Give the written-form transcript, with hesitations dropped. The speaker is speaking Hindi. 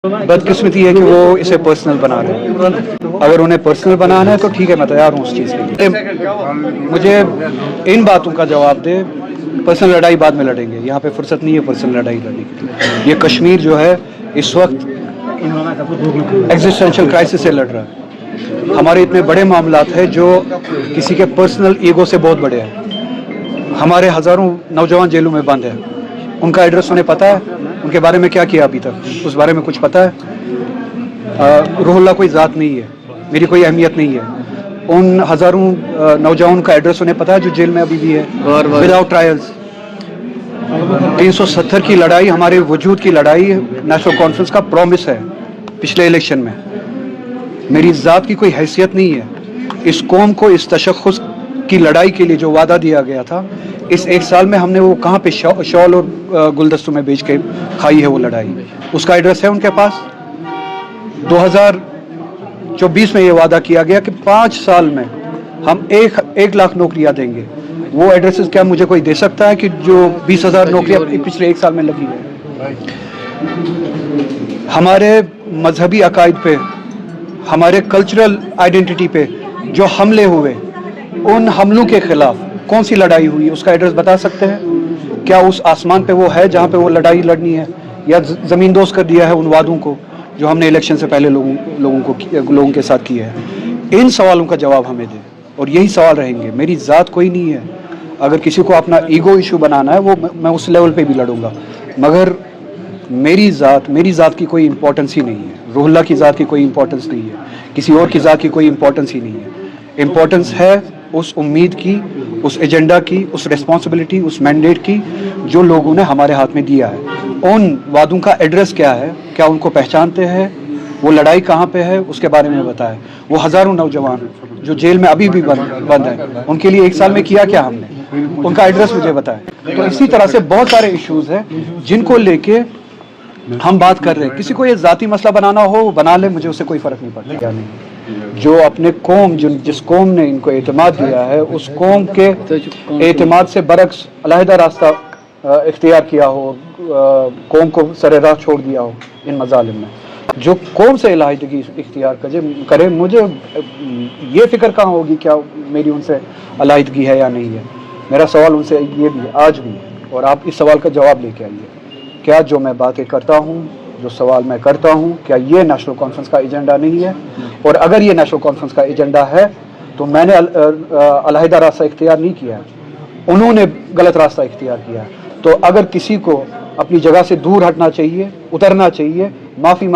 बदकिस्मती है कि वो इसे पर्सनल बना रहे हैं। अगर उन्हें पर्सनल बनाना है तो ठीक है, मैं तैयार हूँ उस चीज़ के लिए। मुझे इन बातों का जवाब दे। पर्सनल लड़ाई बाद में लड़ेंगे, यहाँ पे फुर्सत नहीं है पर्सनल लड़ाई लड़ने की। ये कश्मीर जो है इस वक्त एग्जिस्टेंशियल क्राइसिस से लड़ रहा है। हमारे इतने बड़े मामलात हैं जो किसी के पर्सनल ईगो से बहुत बड़े हैं। हमारे हज़ारों नौजवान जेलों में बंद हैं। उनका एड्रेस उन्हें पता है, उनके बारे में क्या किया अभी तक, उस बारे में कुछ पता है? रूहुल्लाह कोई ज़ात नहीं है, मेरी कोई अहमियत नहीं है। उन हज़ारों नौजवान का एड्रेस उन्हें पता है जो जेल में अभी भी है विदाउट ट्रायल्स। 370 की लड़ाई, हमारे वजूद की लड़ाई नेशनल कॉन्फ्रेंस का प्रॉमिस है पिछले इलेक्शन में। मेरी ज़ात की कोई हैसियत नहीं है। इस कौम को इस तशख़्ख़ुस की लड़ाई के लिए जो वादा दिया गया था, इस एक साल में हमने वो कहाँ पे शॉल और गुलदस्तों में बेच के खाई है वो लड़ाई। उसका एड्रेस है उनके पास। 2024 में ये वादा किया गया कि 5 साल में हम 1 लाख नौकरियां देंगे। वो एड्रेसेस क्या मुझे कोई दे सकता है कि जो 20,000 नौकरियां पिछले 1 साल में लगी है? हमारे मजहबी अकायद पे, हमारे कल्चरल आइडेंटिटी पे जो हमले हुए, उन हमलों के खिलाफ कौन सी लड़ाई हुई, उसका एड्रेस बता सकते हैं? क्या उस आसमान पे वो है जहाँ पे वो लड़ाई लड़नी है, या ज़मीन दोस्त कर दिया है उन वादों को जो हमने इलेक्शन से पहले लोगों के साथ किए हैं? इन सवालों का जवाब हमें दें, और यही सवाल रहेंगे। मेरी ज़ात कोई नहीं है। अगर किसी को अपना ईगो इशू बनाना है, वो मैं उस लेवल पे भी लड़ूंगा, मगर मेरी ज़ात की कोई इंपॉर्टेंस ही नहीं है। रूहुल्लाह की ज़ात की कोई इंपॉर्टेंस नहीं है, किसी और की ज़ात की कोई इंपॉर्टेंस ही नहीं है। इंपॉर्टेंस है उस उम्मीद की, उस एजेंडा की, उस रिस्पॉन्सिबिलिटी, उस मैंडेट की जो लोगों ने हमारे हाथ में दिया है। उन वादों का एड्रेस क्या है, क्या उनको पहचानते हैं, वो लड़ाई कहाँ पे है, उसके बारे में बताएं। वो हज़ारों नौजवान जो जेल में अभी भी बंद हैं, उनके लिए 1 साल में किया क्या हमने, उनका एड्रेस मुझे बताएं। तो इसी तरह से बहुत सारे इश्यूज़ हैं जिनको लेके हम बात कर रहे हैं। किसी को ये ज़ाती मसला बनाना हो वो बना ले, मुझे उससे कोई फ़र्क नहीं पड़ता। क्या नहीं, जो अपने कौम, जिस कौम ने इनको एतमाद दिया है, उस कौम के एतमाद से बरक्स अलहदा रास्ता इख्तियार किया हो, कौम को सरे राह छोड़ दिया हो इन मज़ालिम में, जो कौम से अलहदगी इख्तियार करे, मुझे ये फ़िक्र कहाँ होगी क्या मेरी उनसे अलहदगी है या नहीं है। मेरा सवाल उनसे ये भी है, आज भी, और आप इस सवाल का जवाब लेके आइए। क्या जो मैं बातें करता हूँ, जो सवाल मैं करता हूँ, क्या ये नेशनल कॉन्फ्रेंस का एजेंडा नहीं है? और अगर ये नेशनल कॉन्फ्रेंस का एजेंडा है तो मैंने अलहदा रास्ता इख्तियार नहीं किया है, उन्होंने गलत रास्ता इख्तियार किया है। तो अगर किसी को अपनी जगह से दूर हटना चाहिए, उतरना चाहिए, माफ़ी मांग